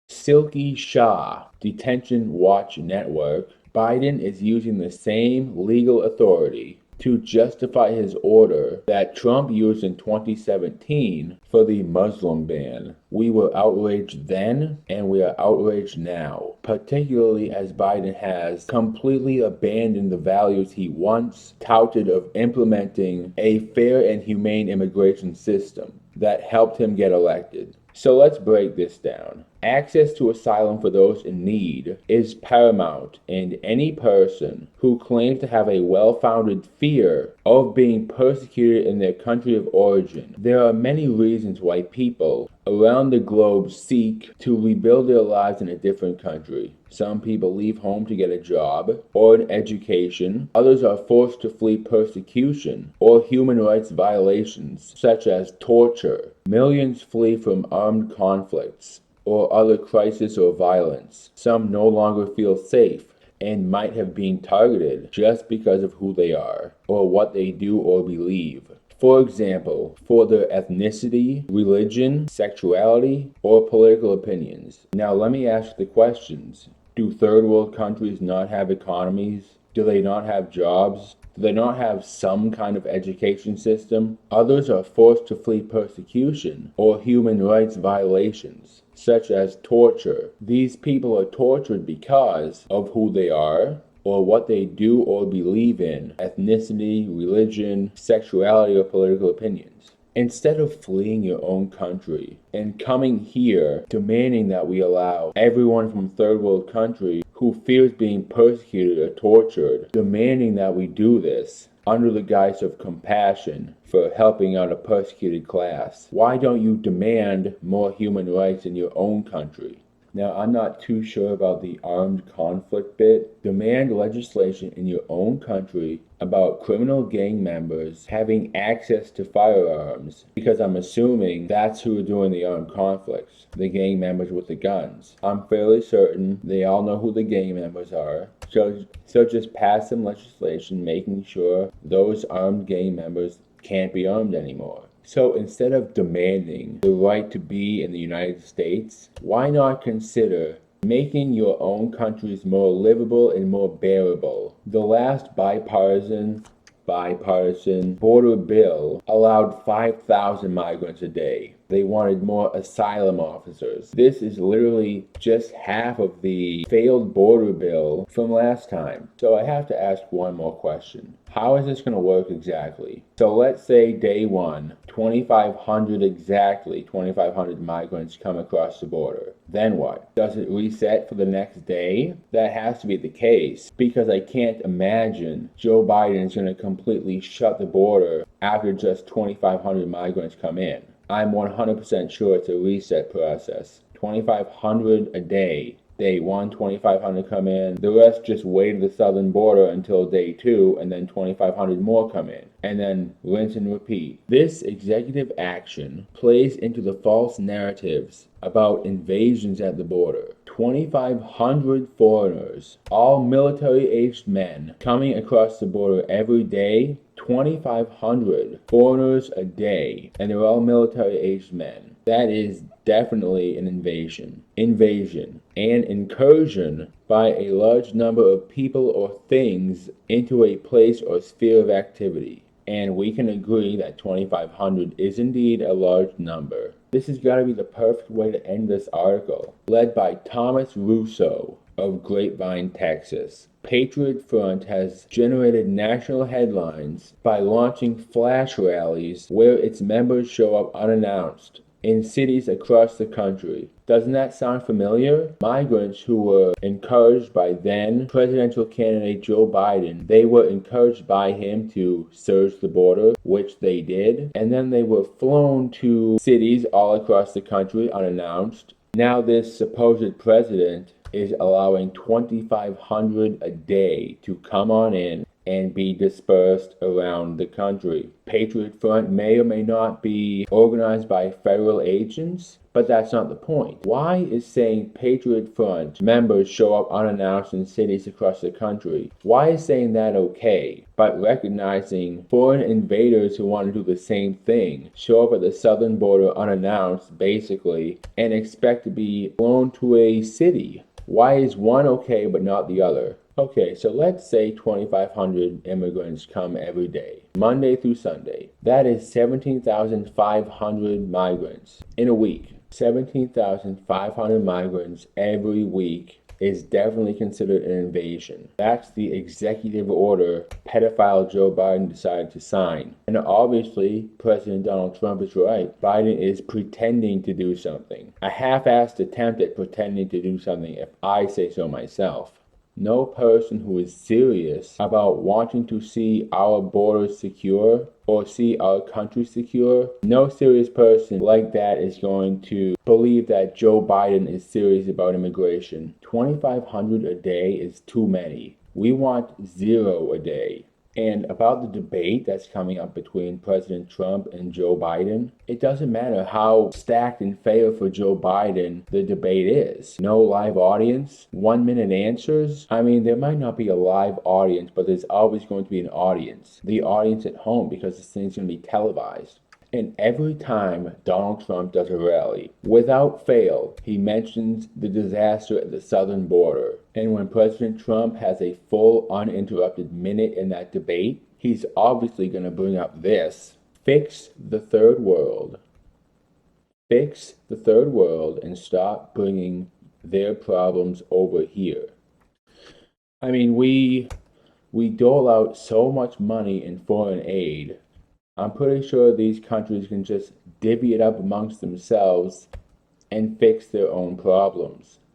Silky Shah, Detention Watch Network. Biden is using the same legal authority to justify his order that Trump used in 2017 for the Muslim ban. We were outraged then, and we are outraged now, particularly as Biden has completely abandoned the values he once touted of implementing a fair and humane immigration system that helped him get elected. So let's break this down. Access to asylum for those in need is paramount, and any person who claims to have a well-founded fear of being persecuted in their country of origin. There are many reasons why people around the globe seek to rebuild their lives in a different country. Some people leave home to get a job or an education. Others are forced to flee persecution or human rights violations, such as torture. Millions flee from armed conflicts or other crisis or violence. Some no longer feel safe and might have been targeted just because of who they are or what they do or believe. For example, for their ethnicity, religion, sexuality, or political opinions. Now let me ask the questions. Do third world countries not have economies? Do they not have jobs? Do they not have some kind of education system? Others are forced to flee persecution or human rights violations, such as torture. These people are tortured because of who they are, or what they do or believe in, ethnicity, religion, sexuality, or political opinions. Instead of fleeing your own country and coming here demanding that we allow everyone from third world countries who fears being persecuted or tortured, demanding that we do this under the guise of compassion for helping out a persecuted class, why don't you demand more human rights in your own country? Now, I'm not too sure about the armed conflict bit. Demand legislation in your own country about criminal gang members having access to firearms, because I'm assuming that's who are doing the armed conflicts, the gang members with the guns. I'm fairly certain they all know who the gang members are. So just pass some legislation making sure those armed gang members can't be armed anymore. So instead of demanding the right to be in the United States, why not consider making your own countries more livable and more bearable? The last bipartisan border bill allowed 5,000 migrants a day. They wanted more asylum officers. This is literally just half of the failed border bill from last time. So I have to ask one more question. How is this going to work exactly? So let's say day one, 2,500 migrants come across the border. Then what? Does it reset for the next day? That has to be the case, because I can't imagine Joe Biden is going to completely shut the border after just 2,500 migrants come in. I'm 100% sure it's a reset process. 2,500 a day. Day one, 2,500 come in. The rest just wait at the southern border until day two, and then 2,500 more come in. And then rinse and repeat. This executive action plays into the false narratives about invasions at the border. 2,500 foreigners, all military-aged men, coming across the border every day. 2,500 foreigners a day, and they're all military-aged men. That is definitely an invasion. An incursion by a large number of people or things into a place or sphere of activity. And we can agree that 2,500 is indeed a large number. This has got to be the perfect way to end this article. Led by Thomas Russo of Grapevine, Texas. Patriot Front has generated national headlines by launching flash rallies where its members show up unannounced in cities across the country. Doesn't that sound familiar? Migrants who were encouraged by then presidential candidate Joe Biden, they were encouraged by him to search the border, which they did, and then they were flown to cities all across the country unannounced. Now this supposed president is allowing 2,500 a day to come on in and be dispersed around the country. Patriot Front may or may not be organized by federal agents, but that's not the point. Why is saying Patriot Front members show up unannounced in cities across the country? Why is saying that okay, but recognizing foreign invaders who want to do the same thing show up at the southern border unannounced, basically, and expect to be flown to a city? Why is one okay but not the other? Okay, so let's say 2,500 immigrants come every day, Monday through Sunday. That is 17,500 migrants in a week. 17,500 migrants every week is definitely considered an invasion. That's the executive order pedophile Joe Biden decided to sign. And obviously, President Donald Trump is right. Biden is pretending to do something. A half-assed attempt at pretending to do something, if I say so myself. No person who is serious about wanting to see our borders secure or see our country secure, no serious person like that is going to believe that Joe Biden is serious about immigration. 2,500 a day is too many. We want 0 a day. And about the debate that's coming up between President Trump and Joe Biden, it doesn't matter how stacked in favor for Joe Biden the debate is. No live audience, 1-minute answers. I mean, there might not be a live audience, but there's always going to be an audience. The audience at home, because this thing's going to be televised. And every time Donald Trump does a rally, without fail, he mentions the disaster at the southern border. And when President Trump has a full, uninterrupted minute in that debate, he's obviously going to bring up this. Fix the third world. Fix the third world and stop bringing their problems over here. I mean, we dole out so much money in foreign aid. I'm pretty sure these countries can just divvy it up amongst themselves and fix their own problems.